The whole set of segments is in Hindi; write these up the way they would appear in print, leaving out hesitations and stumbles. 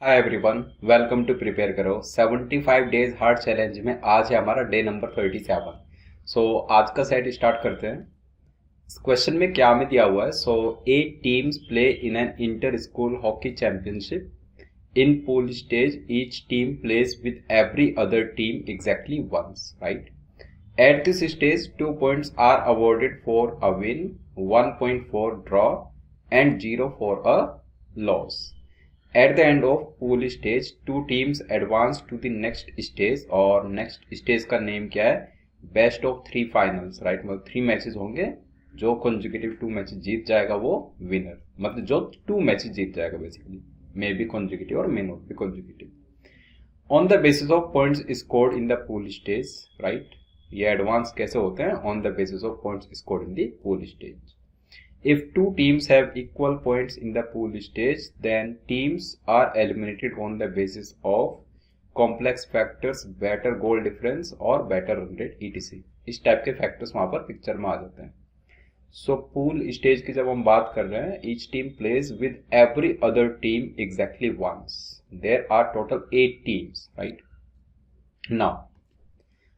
Hi everyone, welcome to prepare करो 75 डेज हार्ड चैलेंज में आज है हमारा डे नंबर 37। सो आज का सेट स्टार्ट करते हैं। इस क्वेश्चन में क्या हमें दिया हुआ है? So 8 teams play in an inter school hockey championship in pool stage. Each team plays with every other team exactly once, right? At this stage 2 points are awarded for a win, 1 point for draw and 0 for a loss. At the end of pool stage, two teams advance to the next stage और next stage का नेम क्या है? Best of 3 finals, right? मतलब 3 मैचेस होंगे, जो कंसेक्यूटिव 2 मैचेस जीत जाएगा वो विनर, मतलब जो 2 मैचेस जीत जाएगा बेसिकली, मे बी कंसेक्यूटिव और may not be consecutive. On the basis of points scored in the pool stage, right? ये एडवांस कैसे होते हैं? On the basis of points scored in the pool stage. If two teams have equal points in the pool stage, then teams are eliminated on the basis of complex factors, better goal difference और better run rate etc. इस टाइप के फैक्टर्स वहां पर पिक्चर में आ जाते हैं। सो पूल स्टेज की जब हम बात कर रहे हैं, each team plays with every other team exactly once. There are total 8 teams, right? Now,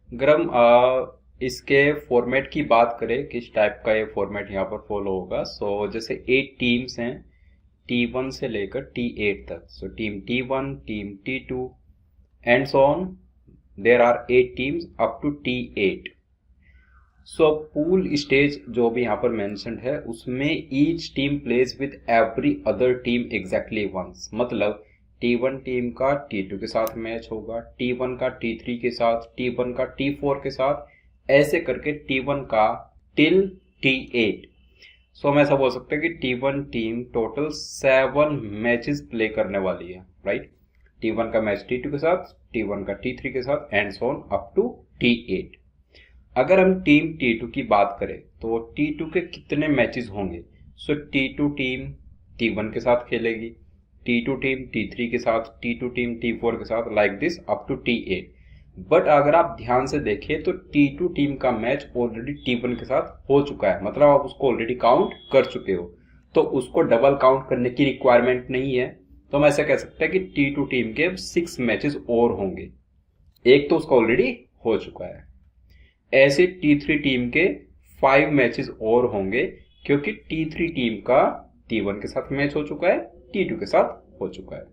अगर हम इसके फॉर्मेट की बात करें, किस टाइप का ये फॉर्मेट यहाँ पर फॉलो होगा। सो जैसे 8 टीम्स हैं, T1 से लेकर T8 तक। So team T1, team T2 and so on. There are 8 teams up to T8। So pool stage जो भी यहाँ पर मेंशन्ड है, उसमें each team plays with every other team exactly once. मतलब T1 टीम का T2 के साथ मैच होगा, T1 का T3 के साथ, T1 का T4 के साथ, ऐसे करके T1 का टिल T8। सो हम ऐसा बोल सकते हैं कि T1 team total 7 matches play करने वाली है, राइट? T1 का मैच T2 के साथ, T1 का T3 के साथ and so on up to T8। अगर हम टीम T2 की बात करें तो T2 के कितने मैचेस होंगे? सो T2 टीम T1 के साथ खेलेगी, T2 टीम T3 के साथ, T2 टीम T4 के साथ, like this up to T8। But अगर आप ध्यान से देखें तो T2 टीम का मैच ऑलरेडी T1 के साथ हो चुका है, मतलब आप उसको ऑलरेडी काउंट कर चुके हो, तो उसको डबल काउंट करने की रिक्वायरमेंट नहीं है। तो हम ऐसा कह सकते हैं कि T2 टीम के 6 मैचेस और होंगे, एक तो उसका ऑलरेडी हो चुका है। ऐसे T3 टीम के 5 मैचेस और होंगे, क्योंकि T3 टीम का T1 के साथ मैच हो चुका है, T2 के साथ हो चुका है।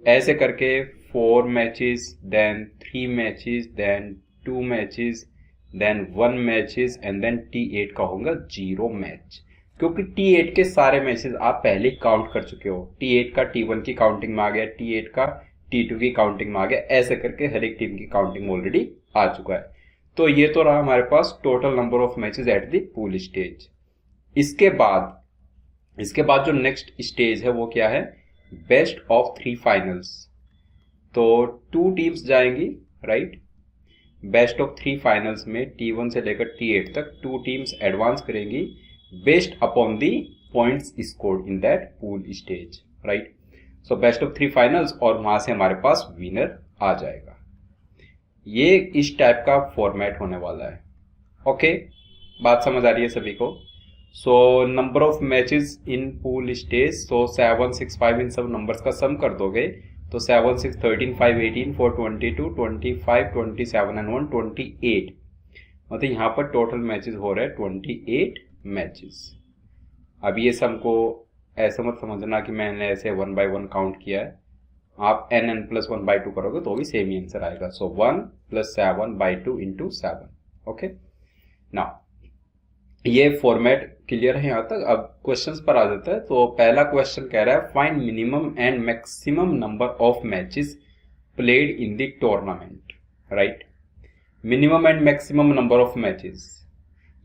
ऐसे करके 4 matches, then 3 matches, then 2 matches, then 1 matches and then T8 का होगा 0 मैच, क्योंकि T8 के सारे मैचेस आप पहले काउंट कर चुके हो। T8 का T1 की काउंटिंग में आ गया, T8 का T2 की काउंटिंग में आ गया, ऐसे करके हर एक टीम की काउंटिंग ऑलरेडी आ चुका है। तो ये तो रहा हमारे पास total number of matches at the pool stage. इसके बाद जो नेक्स्ट स्टेज है वो क्या है? Best of 3 finals. तो 2 टीम्स जाएंगी, राइट? बेस्ट ऑफ 3 फाइनल्स में T1 से लेकर T8 तक 2 टीम्स एडवांस करेंगी based upon the points scored in that pool stage, right? So best of 3 finals और वहां से हमारे पास विनर आ जाएगा। ये इस टाइप का फॉर्मेट होने वाला है। ओके, बात समझ आ रही है सभी को? So number of matches in pool stage, so 7, 6, 5 इन सब नंबर्स का सम कर दोगे तो 7, 6, 13, 5, 18, 4, 22, 25, 27 एंड 1, 28। मतलब यहाँ पर टोटल मैचेस हो रहे हैं 28 मैचेस। अब ये सम को ऐसा मत समझना कि मैंने ऐसे 1 by 1 काउंट किया है। आप n plus 1 by 2 करोगे तो भी सेम ही आंसर आएगा। सो 1 plus 7 by 2 into 7। Okay, now ये फॉर्मेट क्लियर है यहाँ तक। अब क्वेश्चंस पर आ जाता है। तो पहला क्वेश्चन कह रहा है find minimum and maximum number of matches played in the tournament, right? Minimum and maximum number of matches,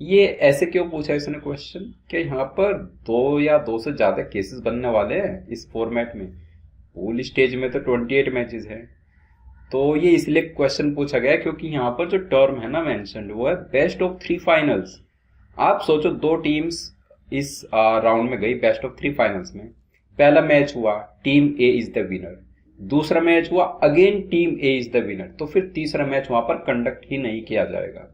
ये ऐसे क्यों पूछा है इसने क्वेश्चन? कि यहाँ पर 2 या 2 से ज्यादा केसेस बनने वाले हैं इस फॉर्मेट में। पूल स्टेज में तो 28 मैचेस है, तो ये इसलिए क्वेश्चन पूछा गया क्योंकि यहाँ पर जो टर्म है ना मेंशन्ड, वो है बेस्ट ऑफ 3 फाइनल्स। आप सोचो 2 टीम्स इस राउंड में गई बेस्ट ऑफ 3 फाइनल्स में। पहला मैच हुआ team A is the winner, दूसरा मैच हुआ again team A is the winner, तो फिर तीसरा मैच वहां पर कंडक्ट ही नहीं किया जाएगा,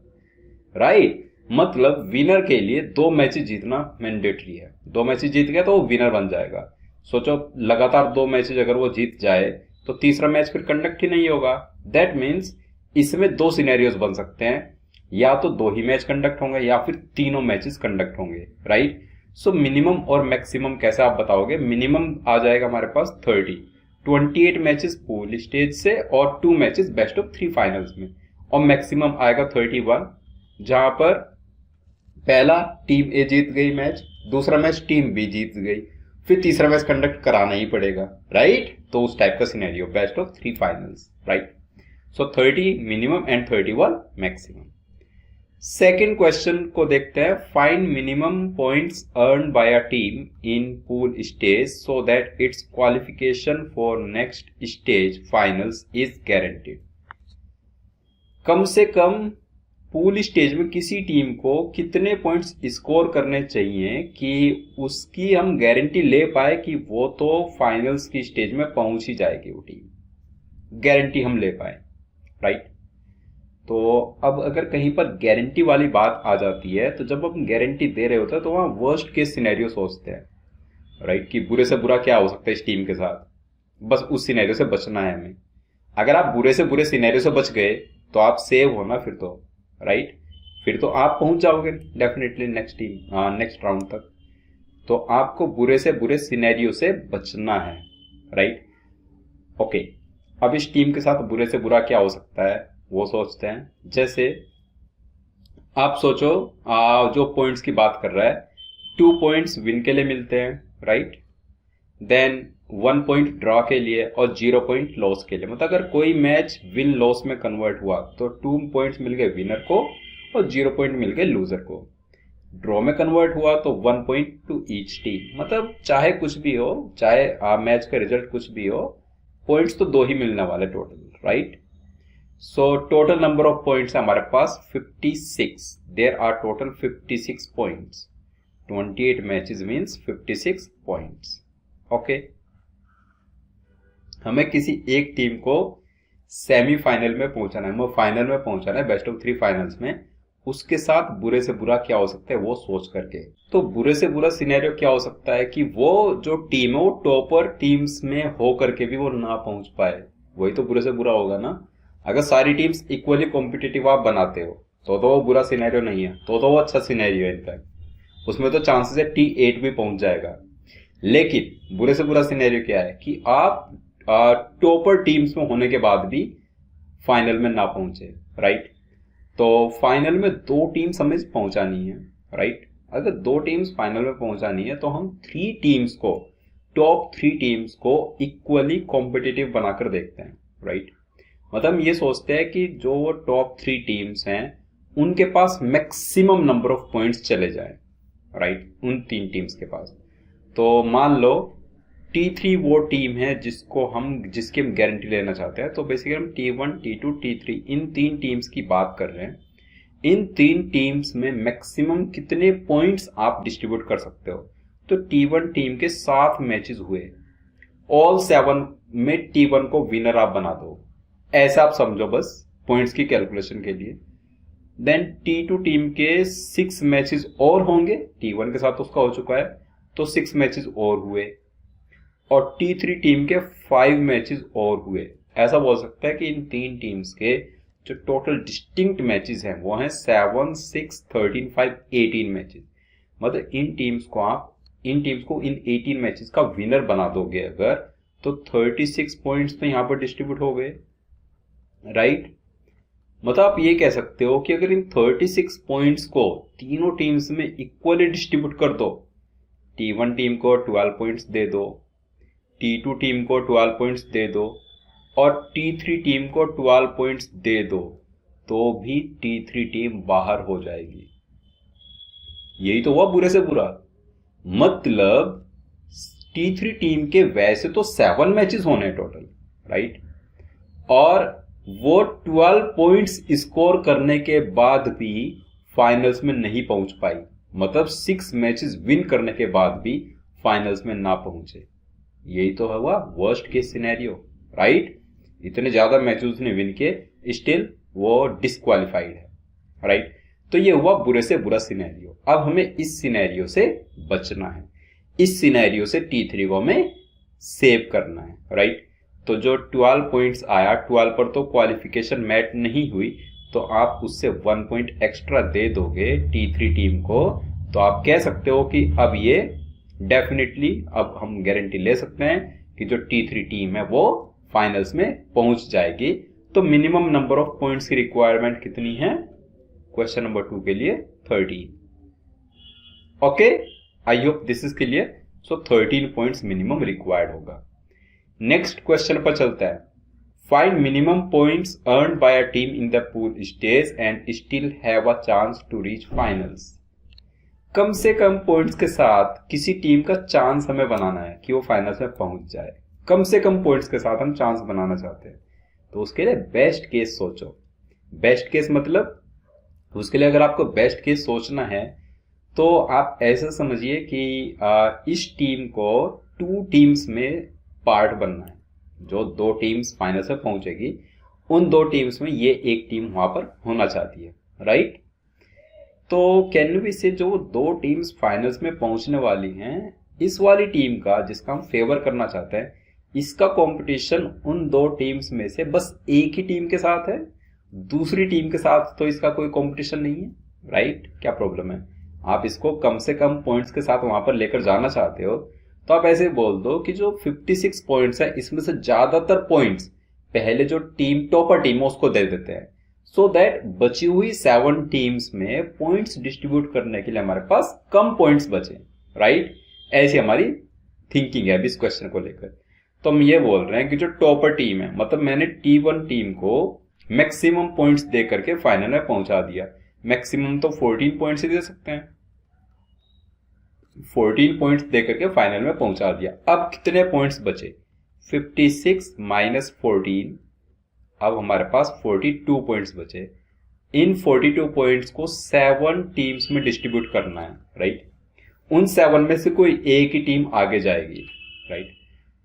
राइट? मतलब विनर के लिए 2 मैचेस जीतना मैंडेटरी है। 2 मैचेस जीत गया तो वो विनर बन जाएगा। सोचो लगातार 2 मैचेज अगर वो जीत जाए तो तीसरा मैच फिर कंडक्ट ही नहीं होगा। दैट मीन्स इसमें 2 सिनेरियोज बन सकते हैं, या तो 2 ही मैच कंडक्ट होंगे या फिर तीनों मैचेस कंडक्ट होंगे, राइट। सो मिनिमम और मैक्सिमम कैसे आप बताओगे? मिनिमम आ जाएगा हमारे पास 28 मैचेस पूल स्टेज से और 2 मैचेस बेस्ट ऑफ 3 फाइनल्स में, और मैक्सिमम आएगा 31, जहां पर पहला टीम ए जीत गई मैच, दूसरा मैच टीम बी जीत गई, फिर तीसरा मैच कंडक्ट कराना ही पड़ेगा, राइट। तो उस टाइप का scenario, best of 3 finals, right. So 30 minimum and 31 maximum. Second question को देखते हैं। Find minimum points earn by a team in pool stage so that its qualification for next stage finals is guaranteed. कम से कम पूल स्टेज में किसी टीम को कितने पॉइंट्स स्कोर करने चाहिए कि उसकी हम गारंटी ले पाए कि वो तो फाइनल्स की स्टेज में पहुंच ही जाएगी, वो टीम गारंटी हम ले पाए, राइट। तो अब अगर कहीं पर गारंटी वाली बात आ जाती है, तो जब हम गारंटी दे रहे होते हैं तो वहां वर्स्ट केस सिनेरियो सोचते हैं, राइट, कि बुरे से बुरा क्या हो सकता है इस टीम के साथ, बस उस सिनेरियो से बचना है हमें। अगर आप बुरे से बुरे सिनेरियो से बच गए तो आप सेव हो ना फिर तो, राइट, फिर तो आप पहुंच जाओगे डेफिनेटली नेक्स्ट राउंड तक। तो आपको बुरे से बुरे सिनेरियो से बचना है, राइट। ओके, अब इस टीम के साथ बुरे से बुरा क्या हो सकता है वो सोचते हैं। जैसे आप सोचो, जो पॉइंट्स की बात कर रहा है, 2 पॉइंट्स विन के लिए मिलते हैं, राइट, देन 1 पॉइंट ड्रॉ के लिए और 0 पॉइंट लॉस के लिए। मतलब अगर कोई मैच विन लॉस में कन्वर्ट हुआ तो 2 पॉइंट्स मिल गए विनर को और 0 पॉइंट मिल गए लूजर को। ड्रॉ में कन्वर्ट हुआ तो 1 पॉइंट टू ईच टीम। मतलब चाहे कुछ भी हो, चाहे मैच का रिजल्ट कुछ भी हो, पॉइंट्स तो 2 ही मिलने वाले total, right. So total number of points है हमारे पास 56। There are total 56 points. 28 matches means 56 points. Okay, हमें किसी एक टीम को सेमीफाइनल में पहुंचाना है, फाइनल में पहुंचाना है, बेस्ट ऑफ 3 फाइनल्स में। उसके साथ बुरे से बुरा क्या हो सकता है वो सोच करके। तो बुरे से बुरा सिनेरियो क्या हो सकता है कि वो जो टीम है वो टॉपर टीम्स में हो करके भी वो ना पहुंच पाए, वही तो बुरे से बुरा होगा ना। अगर सारी टीम्स इक्वली कॉम्पिटिटिव आप बनाते हो तो वो बुरा सिनेरियो नहीं है, तो वो अच्छा सिनेरियो है। इनफैक्ट उसमें तो चांसेस है T8 भी पहुंच जाएगा। लेकिन बुरे से बुरा सिनेरियो क्या है कि आप टॉपर टीम्स में होने के बाद भी फाइनल में ना पहुंचे, राइट। तो फाइनल में 2 टीम्स हमें पहुंचानी है, राइट। अगर 2 टीम्स फाइनल में पहुंचानी है तो हम 3 टीम्स को, टॉप 3 टीम्स को इक्वली कॉम्पिटिटिव बनाकर देखते हैं, राइट। मतलब ये सोचते हैं कि जो टॉप 3 टीम्स हैं उनके पास मैक्सिमम नंबर ऑफ पॉइंट्स चले जाए, राइट, उन 3 टीम्स के पास। तो मान लो T3 वो टीम है जिसकी हम गारंटी लेना चाहते हैं। तो बेसिकली हम T1, T2, T3 इन 3 टीम्स की बात कर रहे हैं। इन 3 टीम्स में मैक्सिमम कितने पॉइंट्स आप डिस्ट्रीब्यूट कर सकते हो। तो T1 टीम के 7 मैचेस हुए, ऑल 7 में T1 को विनर आप बना दो, ऐसा आप समझो बस पॉइंट्स की कैलकुलेशन के लिए। देन T2 टीम के 6 मैचेस और होंगे, T1 के साथ उसका हो चुका है तो 6 मैचेस और हुए, और T3 टीम के 5 मैचेस और हुए। ऐसा बोल सकता है कि इन 3 टीम्स के जो टोटल डिस्टिंक्ट मैचेस हैं वो हैं 7, 6, 13, 5, 18 मैचेस। मतलब इन टीम्स को इन 18 मैचेस का विनर बना दोगे अगर, तो 36 पॉइंट्स तो यहां पर डिस्ट्रीब्यूट हो गए, राइट। मतलब आप ये कह सकते हो कि अगर इन 36 पॉइंट्स को तीनों टीम्स में इक्वली डिस्ट्रीब्यूट कर दो, T1 टीम को 12 पॉइंट्स दे दो, T2 टीम को 12 पॉइंट्स दे दो और T3 टीम को 12 पॉइंट्स दे दो, तो भी T3 टीम बाहर हो जाएगी। यही तो हुआ बुरे से बुरा। मतलब T3 टीम के वैसे तो 7 मैचेस होने टोटल, राइट, और वो 12 पॉइंट्स स्कोर करने के बाद भी फाइनल्स में नहीं पहुंच पाई। मतलब 6 मैचेस विन करने के बाद भी फाइनल्स में ना पहुंचे। यही तो हुआ वर्स्ट केस सिनेरियो, राइट। इतने ज्यादा मैचेस उसने विन किए, स्टिल वो डिस्क्वालिफाइड है, राइट। तो ये हुआ बुरे से बुरा सिनेरियो। अब हमें इस सिनेरियो से बचना है। इस सिनेरियो से T3 को हमें सेव करना है, राइट। तो जो 12 पॉइंट्स आया, 12 पर तो क्वालिफिकेशन मैट नहीं हुई, तो आप उससे 1 पॉइंट एक्स्ट्रा दे दोगे T3 टीम को, तो आप कह सकते हो कि अब ये डेफिनेटली, अब हम गारंटी ले सकते हैं कि जो T3 टीम है वो फाइनल्स में पहुंच जाएगी। तो मिनिमम नंबर ऑफ पॉइंट्स की रिक्वायरमेंट कितनी है क्वेश्चन नंबर 2 के लिए? 13। Okay, I hope this is clear. So 13 points minimum required होगा। नेक्स्ट क्वेश्चन पर चलता है। Find minimum points earned by a team in the pool stage and still have a chance to reach finals. कम से कम पॉइंट्स के साथ किसी टीम का चांस हमें बनाना है कि वो फाइनल्स में पहुंच जाए। कम से कम पॉइंट्स के साथ हम चांस बनाना चाहते हैं, तो उसके लिए बेस्ट केस सोचो। बेस्ट केस मतलब, उसके लिए अगर आपको बेस्ट केस सोचना है तो आप ऐसा समझिए कि इस टीम को 2 टीम्स में पार्ट बनना है। जो 2 टीम्स फाइनल्स में पहुंचेगी, उन 2 टीम्स में ये एक टीम वहां पर होना चाहती है, राइट। तो कैन वी से जो 2 टीम्स फाइनल्स में पहुंचने वाली हैं, इस वाली टीम का जिसका हम फेवर करना चाहते हैं, इसका कंपटीशन उन 2 टीम्स में से बस एक ही टीम के साथ है, दूसरी टीम के साथ तो इसका कोई कंपटीशन नहीं है, राइट। क्या प्रॉब्लम है? आप इसको कम से कम पॉइंट्स के साथ वहां पर लेकर जाना चाहते हो, तो आप ऐसे बोल दो कि जो 56 पॉइंट्स है, इसमें से ज्यादातर पॉइंट्स पहले जो टीम टॉपर टीम है उसको दे देते हैं, सो दैट बची हुई 7 टीम्स में पॉइंट्स डिस्ट्रीब्यूट करने के लिए हमारे पास कम पॉइंट्स बचे, राइट। ऐसी हमारी थिंकिंग है अभी इस क्वेश्चन को लेकर। तो हम ये बोल रहे हैं कि जो टॉपर टीम है, मतलब मैंने T1 टीम को मैक्सिमम पॉइंट्स दे करके फाइनल में पहुंचा दिया। मैक्सिमम तो 14 पॉइंट्स ही दे सकते हैं, 14 पॉइंट्स दे करके फाइनल में पहुंचा दिया। अब कितने पॉइंट्स बचे? 56 माइनस 14, अब हमारे पास 42 पॉइंट्स बचे। इन 42 पॉइंट्स को 7 टीम्स में डिस्ट्रीब्यूट करना है, राइट। उन 7 में से कोई एक ही टीम आगे जाएगी, राइट।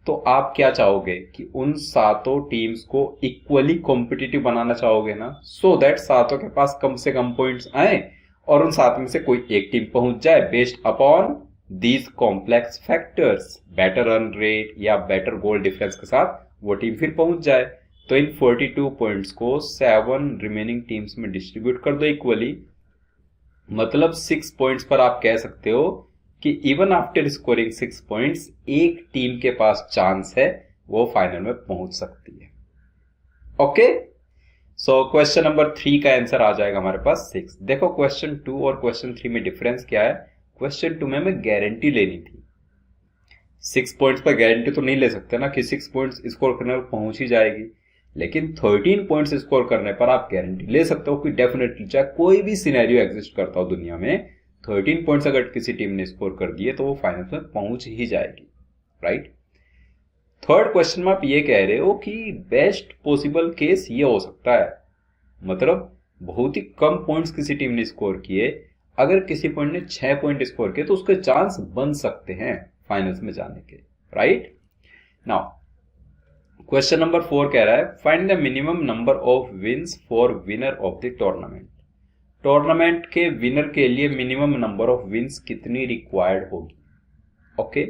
तो आप क्या चाहोगे कि उन 7 टीम्स को इक्वली कॉम्पिटिटिव बनाना चाहोगे ना, सो दैट 7 के पास कम से कम पॉइंट्स आए और उन 7 में से कोई एक टीम पहुंच जाए based upon these complex factors. Better run rate या बेटर गोल डिफरेंस के साथ वो टीम फिर पहुंच जाए। तो इन 42 पॉइंट्स को 7 रिमेनिंग टीम्स में डिस्ट्रीब्यूट कर दो इक्वली। मतलब 6 पॉइंट्स पर आप कह सकते हो कि इवन आफ्टर स्कोरिंग 6 पॉइंट्स, एक टीम के पास चांस है वो फाइनल में पहुंच सकती है। ओके, सो क्वेश्चन नंबर 3 का आंसर आ जाएगा हमारे पास 6। देखो क्वेश्चन 2 और क्वेश्चन 3 में डिफरेंस क्या है। क्वेश्चन 2 में हमें गारंटी लेनी थी। 6 पॉइंट्स पर गारंटी तो नहीं ले सकते ना कि 6 पॉइंट्स स्कोर करने पर पहुंच ही जाएगी, लेकिन 13 पॉइंट्स स्कोर करने पर आप गारंटी ले सकते हो कि डेफिनेटली, चाहे कोई भी सिनेरियो एग्जिस्ट करता हो दुनिया में, 13 पॉइंट्स अगर किसी टीम ने स्कोर कर दिए तो वो फाइनल में पहुंच ही जाएगी, राइट। थर्ड क्वेश्चन में आप ये कह रहे हो कि बेस्ट पॉसिबल केस ये हो सकता है, मतलब बहुत ही कम पॉइंट्स किसी टीम ने स्कोर किए, अगर किसी पॉइंट ने 6 पॉइंट स्कोर किए तो उसके चांस बन सकते हैं फाइनल्स में जाने के, राइट। नाउ क्वेश्चन नंबर 4 कह रहा है find the minimum number of wins for winner of the tournament. Tournament के विनर के लिए मिनिमम नंबर ऑफ विन्स कितनी रिक्वायर्ड होगी। ओके,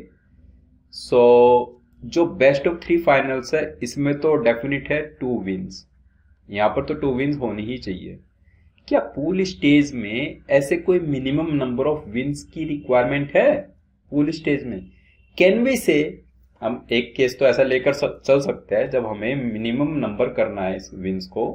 सो जो बेस्ट ऑफ 3 फाइनल्स है इसमें तो डेफिनेट है 2 विन्स, यहां पर तो 2 विन्स होनी ही चाहिए। क्या पूल स्टेज में ऐसे कोई मिनिमम नंबर ऑफ विन्स की रिक्वायरमेंट है पूल स्टेज में? कैन वी से हम एक केस तो ऐसा लेकर चल सकते हैं जब हमें मिनिमम नंबर करना है इस विन्स को,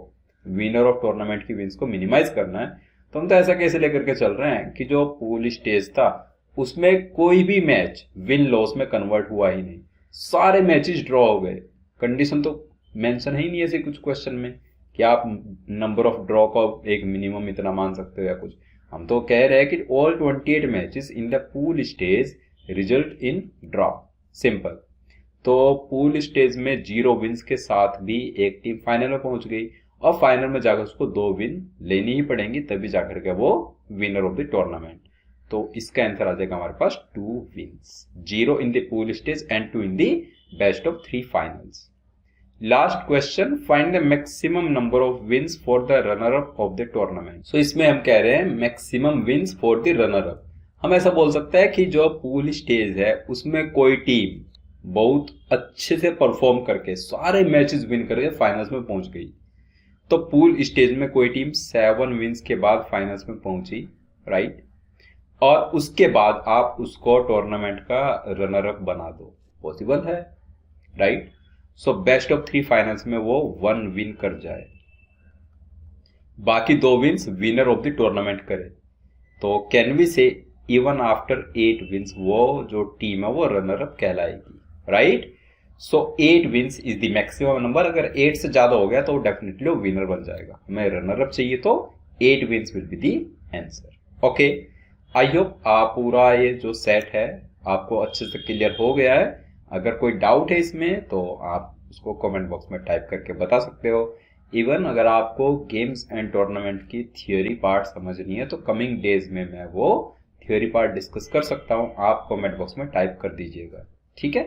विनर ऑफ टूर्नामेंट की विन्स को मिनिमाइज करना है, तो हम तो ऐसा कैसे लेकर के चल रहे हैं कि जो पूल स्टेज था उसमें कोई भी मैच विन लॉस में कन्वर्ट हुआ ही नहीं, सारे मैचेस ड्रॉ हो गए। कंडीशन तो मेंशन ही नहीं है ऐसे कुछ क्वेश्चन में कि आप नंबर ऑफ ड्रॉ का एक मिनिमम इतना मान सकते हो या कुछ। हम तो कह रहे हैं कि all 28 matches in the pool stage result in draw, simple. तो पूल स्टेज में 0 विन्स के साथ भी एक टीम फाइनल में पहुंच गई और फाइनल में जाकर उसको 2 विन लेनी ही पड़ेंगी, तभी जाकर के वो विनर ऑफ द टूर्नामेंट। तो इसका आंसर आ जाएगा हमारे पास 2 wins, 0 in the pool stage and 2 in the best of 3 finals. Last question find the maximum number of wins for the runner up of the tournament. So इसमें हम कह रहे हैं maximum wins for the runner up. हम ऐसा बोल सकते हैं कि जो पूल स्टेज है उसमें कोई टीम बहुत अच्छे से परफॉर्म करके सारे मैचेस विन करके फाइनल्स में पहुंच गई। तो पूल स्टेज में कोई टीम 7 विन्स के बाद फाइनल्स में पहुंची, राइट, और उसके बाद आप उसको टूर्नामेंट का रनर अप बना दो, पॉसिबल है, right. So best of 3 finals में वो 1 विन कर जाए, बाकी 2 wins winner of the tournament करे, तो can we say even after 8 wins वो जो टीम है वो रनर अप कहलाएगी, right. So 8 wins is the maximum number. अगर 8 से ज्यादा हो गया तो डेफिनेटली वो विनर बन जाएगा। हमें रनर अप चाहिए तो 8 wins will be the answer. Okay, I hope आप पूरा ये जो सेट है आपको अच्छे से क्लियर हो गया है। अगर कोई डाउट है इसमें तो आप उसको कमेंट बॉक्स में टाइप करके बता सकते हो। इवन अगर आपको गेम्स एंड टूर्नामेंट की थियोरी पार्ट समझनी है तो कमिंग डेज में मैं वो थियोरी पार्ट डिस्कस कर सकता हूं, आप कमेंट बॉक्स में टाइप कर दीजिएगा, ठीक है।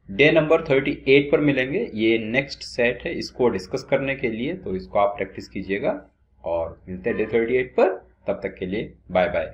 डे नंबर 38 पर मिलेंगे, ये नेक्स्ट सेट है इसको डिस्कस करने के लिए, तो इसको आप प्रैक्टिस कीजिएगा और मिलते हैं डे 38 पर। तब तक के लिए बाय बाय।